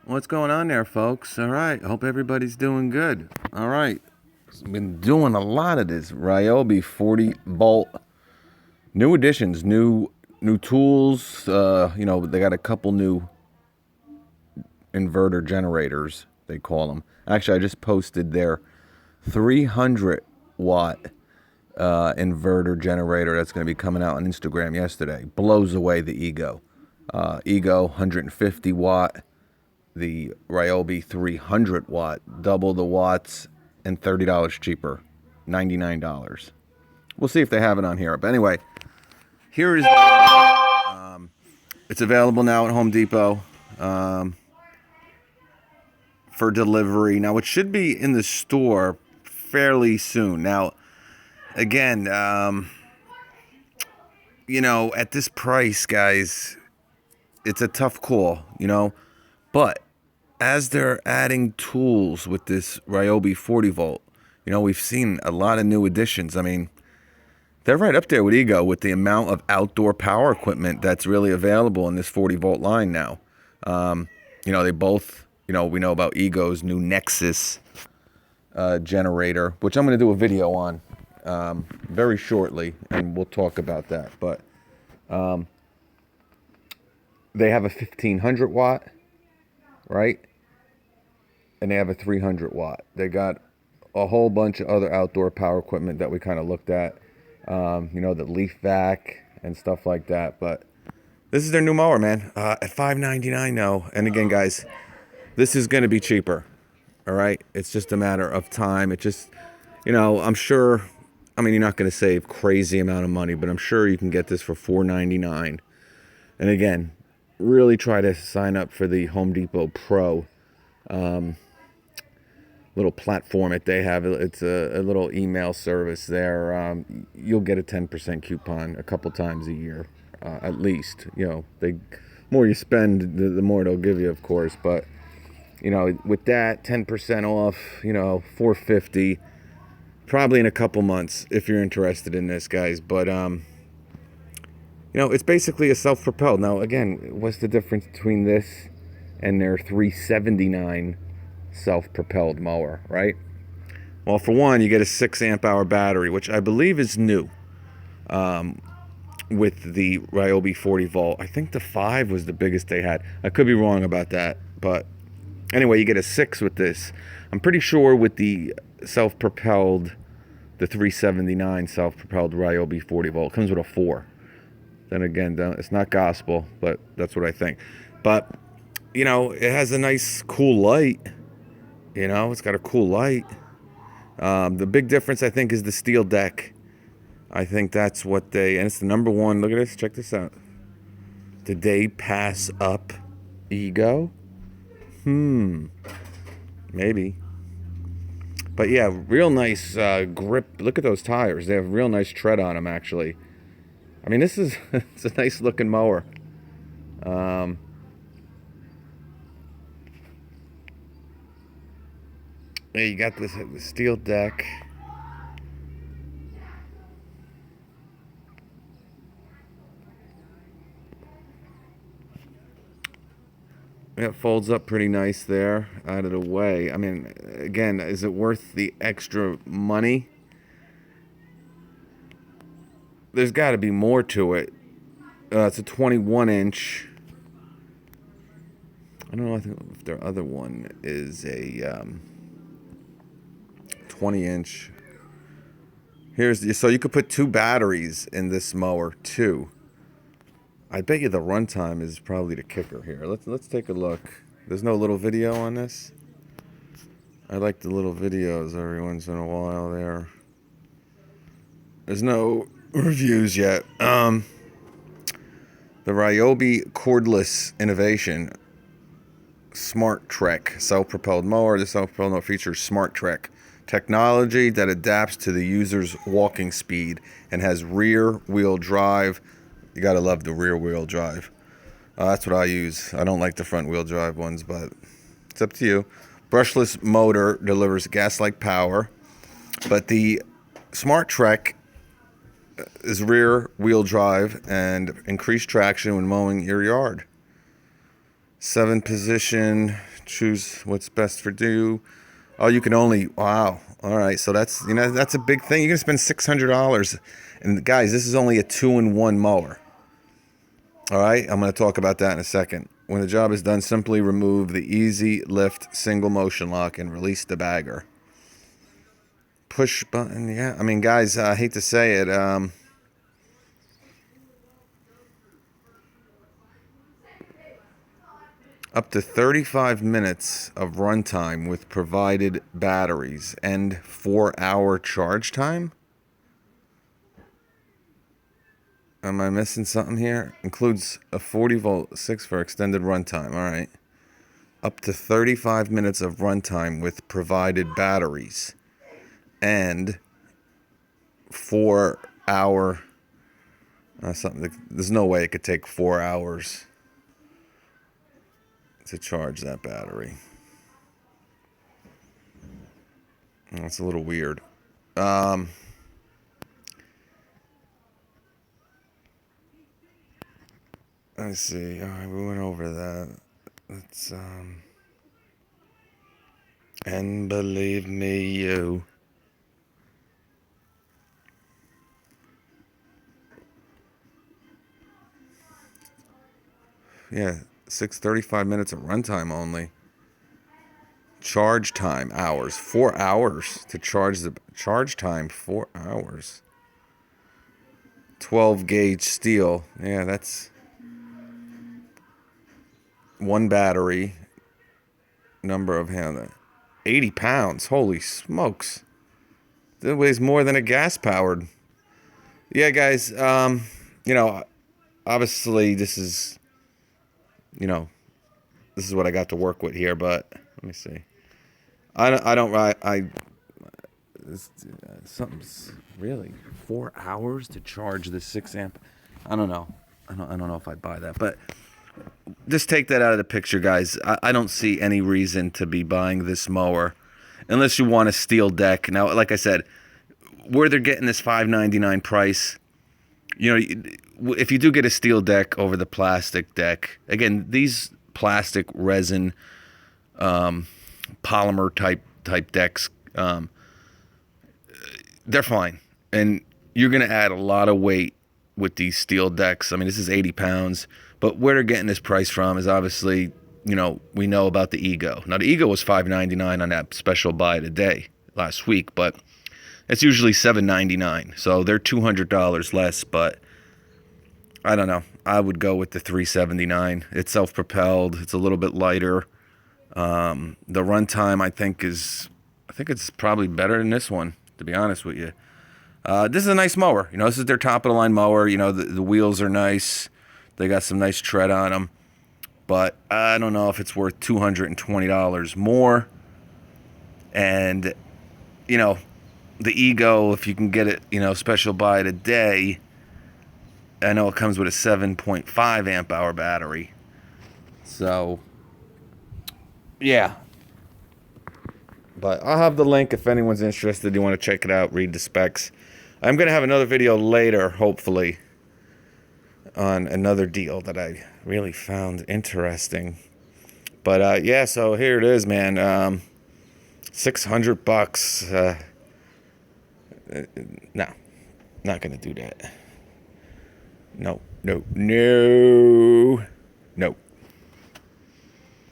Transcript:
What's going on there, folks? All right. Hope everybody's doing good. All right. Been doing a lot of this Ryobi 40 volt. New additions, new tools. They got a couple new inverter generators, they call them. Actually, I just posted their 300 watt inverter generator that's going to be coming out on Instagram yesterday. Blows away the Ego. Ego 150 watt. The Ryobi 300 watt, double the watts and $30 cheaper, $99. We'll see if they have it on here. But anyway, here is it's available now at Home Depot for delivery. Now it should be in the store fairly soon. Now, again, at this price, guys, it's a tough call, but as they're adding tools with this Ryobi 40 volt, we've seen a lot of new additions. I mean, they're right up there with Ego with the amount of outdoor power equipment that's really available in this 40 volt line now. They both, we know about Ego's new Nexus generator, which I'm going to do a video on very shortly, and we'll talk about that. But they have a 1500 watt, right? And they have a 300 watt. They got a whole bunch of other outdoor power equipment that we kind of looked at, the leaf vac and stuff like that. But this is their new mower, man, at $599 now. And again, guys, this is going to be cheaper. All right, it's just a matter of time. It just, I'm sure. I mean, you're not going to save crazy amount of money, but I'm sure you can get this for $499. And again, really try to sign up for the Home Depot Pro little platform that they have. It's a little email service there. You'll get a 10% coupon a couple times a year, at least. The more you spend, the more they'll give you, of course. But with that 10% off, $450, probably in a couple months if you're interested in this, guys. But it's basically a self-propelled. Now, again, what's the difference between this and their $379 self-propelled mower, right? Well, for one, you get a 6 amp hour battery, which I believe is new with the Ryobi 40 volt. I think the 5 was the biggest they had. I could be wrong about that, but anyway, you get a 6 with this. I'm pretty sure with the self-propelled, the 379 self-propelled Ryobi 40 volt comes with a 4. Then again, it's not gospel, but that's what I think. But it has a nice cool light. It's got a cool light. The big difference, I think, is the steel deck. I think that's what and it's the number one. Look at this. Check this out. Did they pass up Ego? Maybe. But yeah, real nice grip. Look at those tires. They have real nice tread on them, actually. I mean, it's a nice looking mower. Yeah, you got this steel deck. It folds up pretty nice there, out of the way. I mean, again, is it worth the extra money? There's got to be more to it. It's a 21 inch. I don't know if their other one is a 20 inch. So you could put 2 batteries in this mower too. I bet you the runtime is probably the kicker here. Let's take a look. There's no little video on this. I like the little videos every once in a while there. There's no reviews yet. The Ryobi cordless innovation Smart Trek self-propelled mower. The self-propelled mower features Smart Trek technology that adapts to the user's walking speed and has rear wheel drive. You gotta love the rear wheel drive. That's what I use. I don't like the front wheel drive ones, but it's up to you. Brushless motor delivers gas-like power, but the Smart Trek is rear wheel drive and increased traction when mowing your yard. 7 position. Choose what's best for you. Oh, you can only, wow. All right, so that's, that's a big thing. You're gonna spend $600, and guys, this is only a 2-in-1 mower. All right, I'm gonna talk about that in a second. When the job is done, simply remove the easy lift single motion lock and release the bagger. Push button, yeah. I mean, guys, I hate to say it. Up to 35 minutes of runtime with provided batteries and 4-hour charge time? Am I missing something here? Includes a 40-volt 6 for extended runtime. All right. Up to 35 minutes of runtime with provided batteries and 4-hour something. There's no way it could take 4 hours to charge that battery. That's a little weird. Let's see. All right, we went over that. Let's and believe me, you. Yeah, 35 minutes of runtime only. Charge time hours, 4 hours to charge the charge time, 4 hours. 12 gauge steel. Yeah, that's one battery. Number of hand 80 pounds. Holy smokes. That weighs more than a gas powered. Yeah, guys, obviously this is this is what I got to work with here, but let me see. Something's really 4 hours to charge the 6 amp. I don't know. I don't know if I'd buy that, but just take that out of the picture, guys. I don't see any reason to be buying this mower unless you want a steel deck. Now, like I said, where they're getting this $5.99 price, if you do get a steel deck over the plastic deck, again, these plastic resin polymer type decks, they're fine, and you're going to add a lot of weight with these steel decks. I mean, this is 80 pounds, but where they're getting this price from is obviously, we know about the Ego. Now, the Ego was $5.99 on that special buy today last week, but it's usually $7.99, so they're $200 less. But I don't know. I would go with the $379. It's self-propelled. It's a little bit lighter. The runtime, I think it's probably better than this one, to be honest with you. This is a nice mower. This is their top of the line mower. The wheels are nice. They got some nice tread on them. But I don't know if it's worth $220 more. And, the Ego, if you can get it, special buy today, I know it comes with a 7.5 amp hour battery. So, yeah. But I'll have the link if anyone's interested. You want to check it out, read the specs. I'm going to have another video later, hopefully, on another deal that I really found interesting. But, yeah, so here it is, man. $600. No, not going to do that. No.